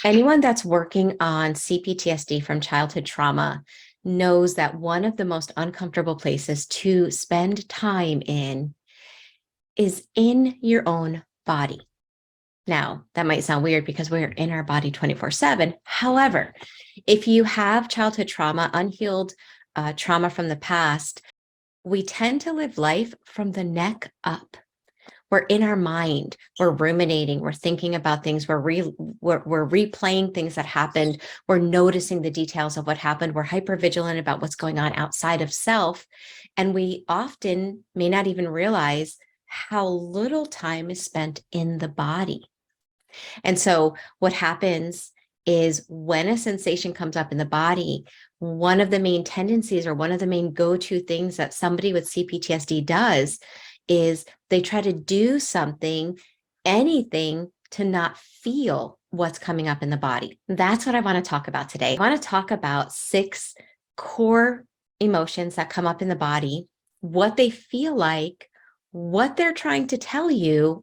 Anyone that's working on Cptsd from childhood trauma knows that one of the most uncomfortable places to spend time in is in your own body. Now, that might sound weird because we're in our body 24/7. However, if you have childhood trauma, unhealed trauma from the past, we tend to live life from the neck up. We're in our mind, we're ruminating, we're thinking about things, we're replaying things that happened, we're noticing the details of what happened, we're hypervigilant about what's going on outside of self, and we often may not even realize how little time is spent in the body. And so what happens is when a sensation comes up in the body, one of the main tendencies or one of the main go-to things that somebody with Cptsd does is they try to do something, anything, to not feel what's coming up in the body. That's what I want to talk about today. I want to talk about 6 core emotions that come up in the body, what they feel like, what they're trying to tell you,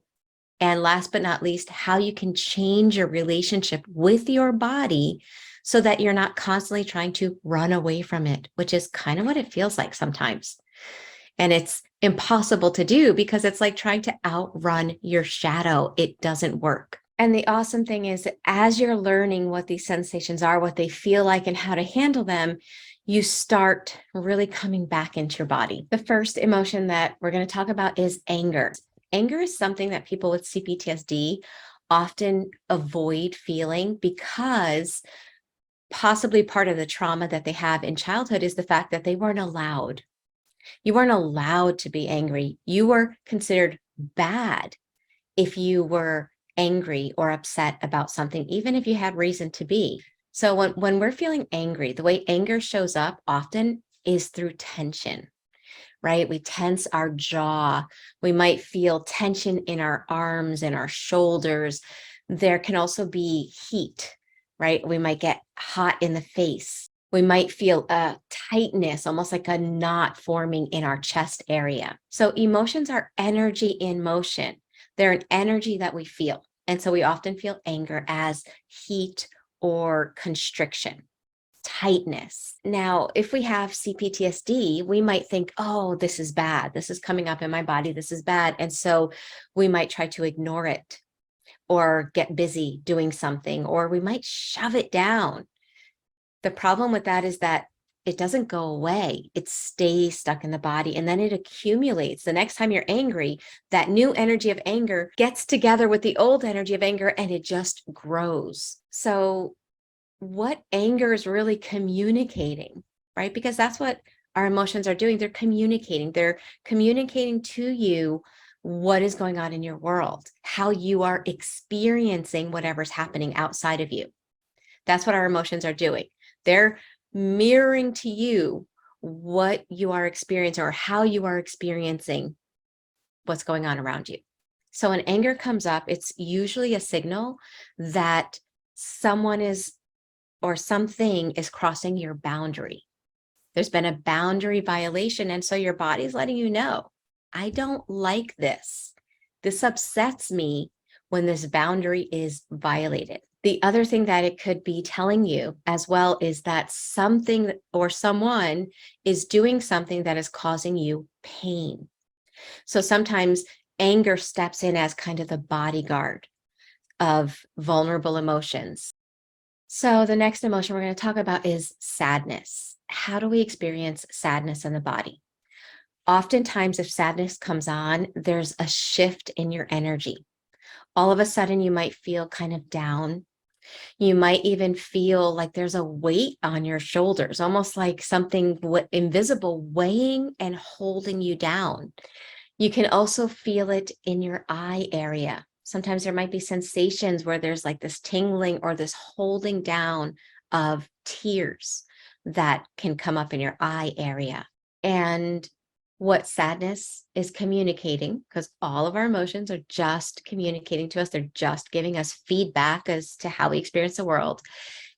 and last but not least, how you can change your relationship with your body so that you're not constantly trying to run away from it, which is kind of what it feels like sometimes. And it's impossible to do because it's like trying to outrun your shadow. It doesn't work. And the awesome thing is that as you're learning what these sensations are, what they feel like, and how to handle them, you start really coming back into your body. The first emotion that we're going to talk about is anger. Anger is something that people with Cptsd often avoid feeling because possibly part of the trauma that they have in childhood is the fact that they weren't allowed. You weren't allowed to be angry. You were considered bad if you were angry or upset about something, even if you had reason to be. So when we're feeling angry, the way anger shows up often is through tension, right? We tense our jaw. We might feel tension in our arms and our shoulders. There can also be heat, right? We might get hot in the face. We might feel a tightness, almost like a knot forming in our chest area. So emotions are energy in motion. They're an energy that we feel. And so we often feel anger as heat or constriction, tightness. Now, if we have Cptsd, we might think, oh, this is bad. This is coming up in my body. This is bad. And so we might try to ignore it or get busy doing something, or we might shove it down. The problem with that is that it doesn't go away. It stays stuck in the body and then it accumulates. The next time you're angry, that new energy of anger gets together with the old energy of anger and it just grows. So what anger is really communicating, right? Because that's what our emotions are doing. They're communicating to you what is going on in your world, how you are experiencing whatever's happening outside of you. That's what our emotions are doing. They're mirroring to you what you are experiencing or how you are experiencing what's going on around you. So when anger comes up, it's usually a signal that someone is or something is crossing your boundary. There's been a boundary violation. And so your body's letting you know, I don't like this. This upsets me when this boundary is violated. The other thing that it could be telling you as well is that something or someone is doing something that is causing you pain. So sometimes anger steps in as kind of the bodyguard of vulnerable emotions. So the next emotion we're going to talk about is sadness. How do we experience sadness in the body? Oftentimes, if sadness comes on, there's a shift in your energy. All of a sudden, you might feel kind of down. You might even feel like there's a weight on your shoulders, almost like something invisible weighing and holding you down. You can also feel it in your eye area. Sometimes there might be sensations where there's like this tingling or this holding down of tears that can come up in your eye area. And what sadness is communicating, because all of our emotions are just communicating to us, they're just giving us feedback as to how we experience the world,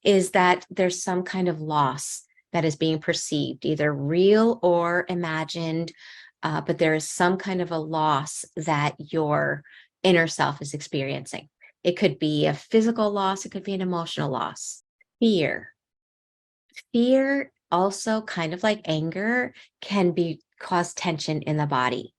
is that there's some kind of loss that is being perceived, either real or imagined, but there is some kind of a loss that your inner self is experiencing. It could be a physical loss. It could be an emotional loss. Fear. Fear, also kind of like anger, can cause tension in the body.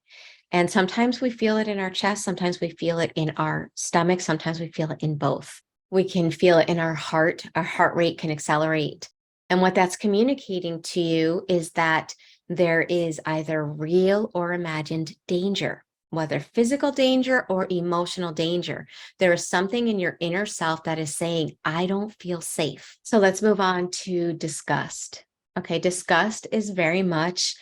And sometimes we feel it in our chest. Sometimes we feel it in our stomach. Sometimes we feel it in both. We can feel it in our heart. Our heart rate can accelerate. And what that's communicating to you is that there is either real or imagined danger, whether physical danger or emotional danger. There is something in your inner self that is saying, I don't feel safe. So let's move on to disgust. Okay, disgust is very much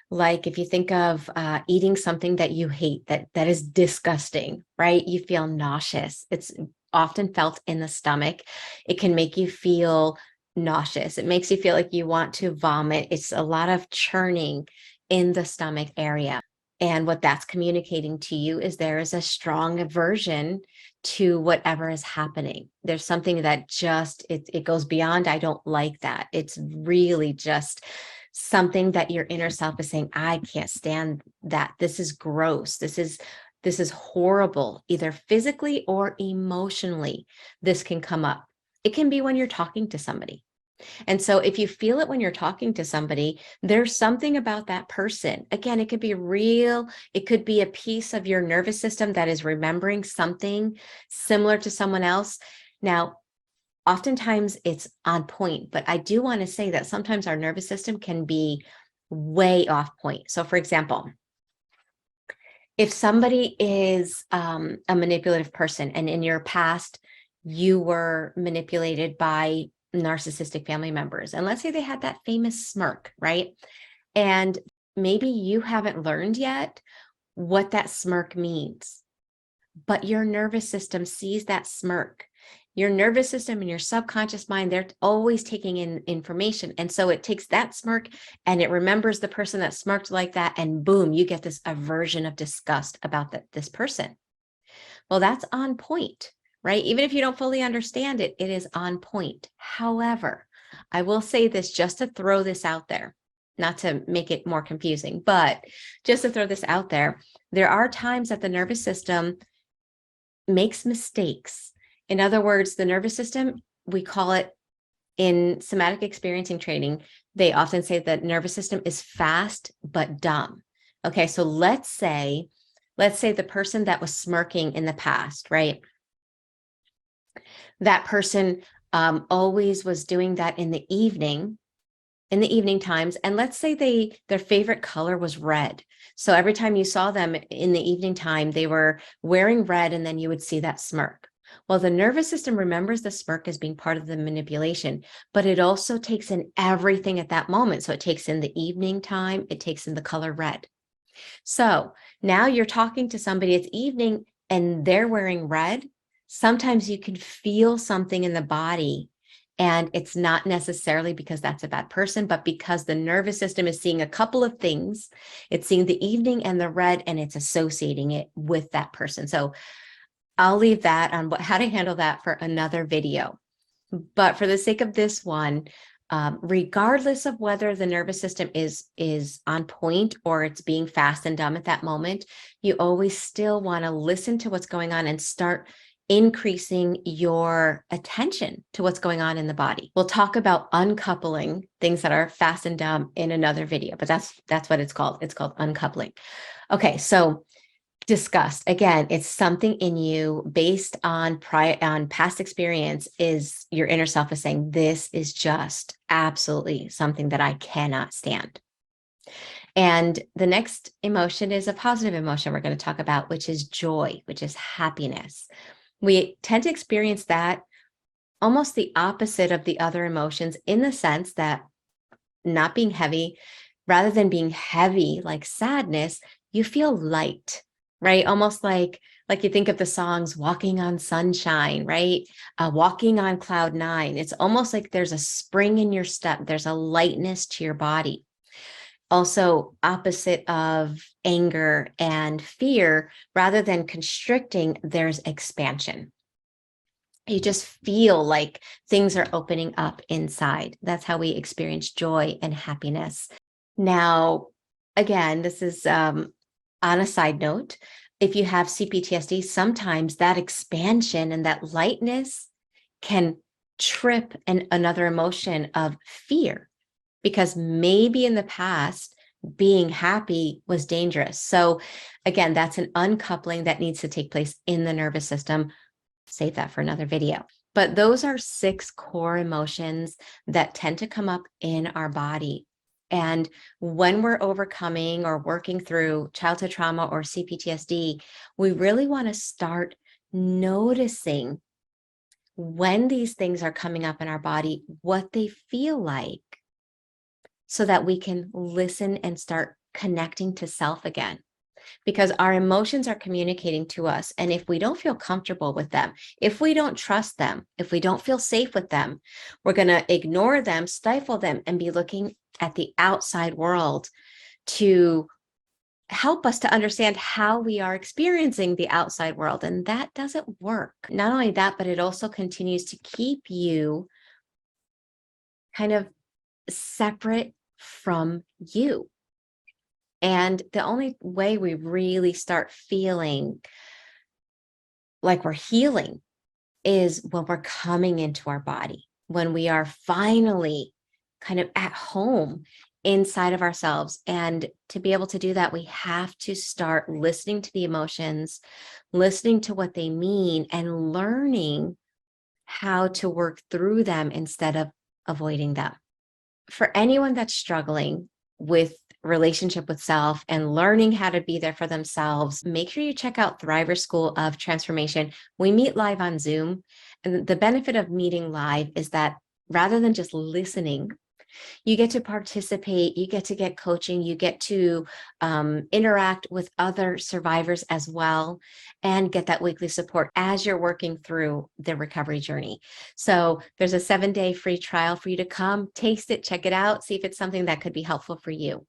like if you think of eating something that you hate, that is disgusting, right? You feel nauseous. It's often felt in the stomach. It can make you feel nauseous. It makes you feel like you want to vomit. It's a lot of churning in the stomach area. And what that's communicating to you is there is a strong aversion to whatever is happening. There's something that just, it goes beyond, I don't like that. It's really just something that your inner self is saying, I can't stand that. This is gross. This is horrible, either physically or emotionally. This can come up. It can be when you're talking to somebody. And so if you feel it when you're talking to somebody, there's something about that person. Again, it could be real. It could be a piece of your nervous system that is remembering something similar to someone else. Now, oftentimes it's on point, but I do want to say that sometimes our nervous system can be way off point. So for example, if somebody is a manipulative person and in your past, you were manipulated by narcissistic family members, and let's say they had that famous smirk, right? And maybe you haven't learned yet what that smirk means, but your nervous system sees that smirk. Your nervous system and your subconscious mind, they're always taking in information. And so it takes that smirk and it remembers the person that smirked like that. And boom, you get this aversion of disgust about this person. Well, that's on point, right? Even if you don't fully understand it, it is on point. However, I will say this just to throw this out there, not to make it more confusing, but just to throw this out there, there are times that the nervous system makes mistakes. In other words, the nervous system, we call it in somatic experiencing training, they often say that nervous system is fast but dumb. Okay, so let's say the person that was smirking in the past, right? That person always was doing that in the evening times. And let's say their favorite color was red. So every time you saw them in the evening time, they were wearing red, and then you would see that smirk. Well, the nervous system remembers the smirk as being part of the manipulation, but it also takes in everything at that moment. So it takes in the evening time, it takes in the color red. So now you're talking to somebody, it's evening, and they're wearing red. Sometimes you can feel something in the body, and it's not necessarily because that's a bad person, but because the nervous system is seeing a couple of things. It's seeing the evening and the red, and it's associating it with that person. So I'll leave that on how to handle that for another video. But for the sake of this one, regardless of whether the nervous system is on point or it's being fast and dumb at that moment, you always still want to listen to what's going on and start increasing your attention to what's going on in the body. We'll talk about uncoupling things that are fast and dumb in another video, but that's what it's called. It's called uncoupling. Okay, so disgust, again, it's something in you based on past experience. Is your inner self is saying, this is just absolutely something that I cannot stand. And the next emotion is a positive emotion we're going to talk about, which is joy, which is happiness. We tend to experience that almost the opposite of the other emotions, in the sense that not being heavy, rather than being heavy like sadness, you feel light, right? Almost like you think of the songs Walking on Sunshine, right? Walking on Cloud 9. It's almost like there's a spring in your step. There's a lightness to your body. Also, opposite of anger and fear, rather than constricting, there's expansion. You just feel like things are opening up inside. That's how we experience joy and happiness. Now, again, this is on a side note. if you have CPTSD, sometimes that expansion and that lightness can trip another emotion of fear, because maybe in the past, being happy was dangerous. So again, that's an uncoupling that needs to take place in the nervous system. Save that for another video. But those are 6 core emotions that tend to come up in our body. And when we're overcoming or working through childhood trauma or CPTSD, we really want to start noticing when these things are coming up in our body, what they feel like, so that we can listen and start connecting to self again. Because our emotions are communicating to us. And if we don't feel comfortable with them, if we don't trust them, if we don't feel safe with them, we're going to ignore them, stifle them, and be looking at the outside world to help us to understand how we are experiencing the outside world. And that doesn't work. Not only that, but it also continues to keep you kind of separate from you. And the only way we really start feeling like we're healing is when we're coming into our body, when we are finally kind of at home inside of ourselves. And to be able to do that, we have to start listening to the emotions, listening to what they mean, and learning how to work through them instead of avoiding them. For anyone that's struggling with relationship with self and learning how to be there for themselves, make sure you check out Thriver School of Transformation. We meet live on Zoom. And the benefit of meeting live is that rather than just listening, you get to participate, you get to get coaching, you get to interact with other survivors as well, and get that weekly support as you're working through the recovery journey. So there's a 7-day free trial for you to come, taste it, check it out, see if it's something that could be helpful for you.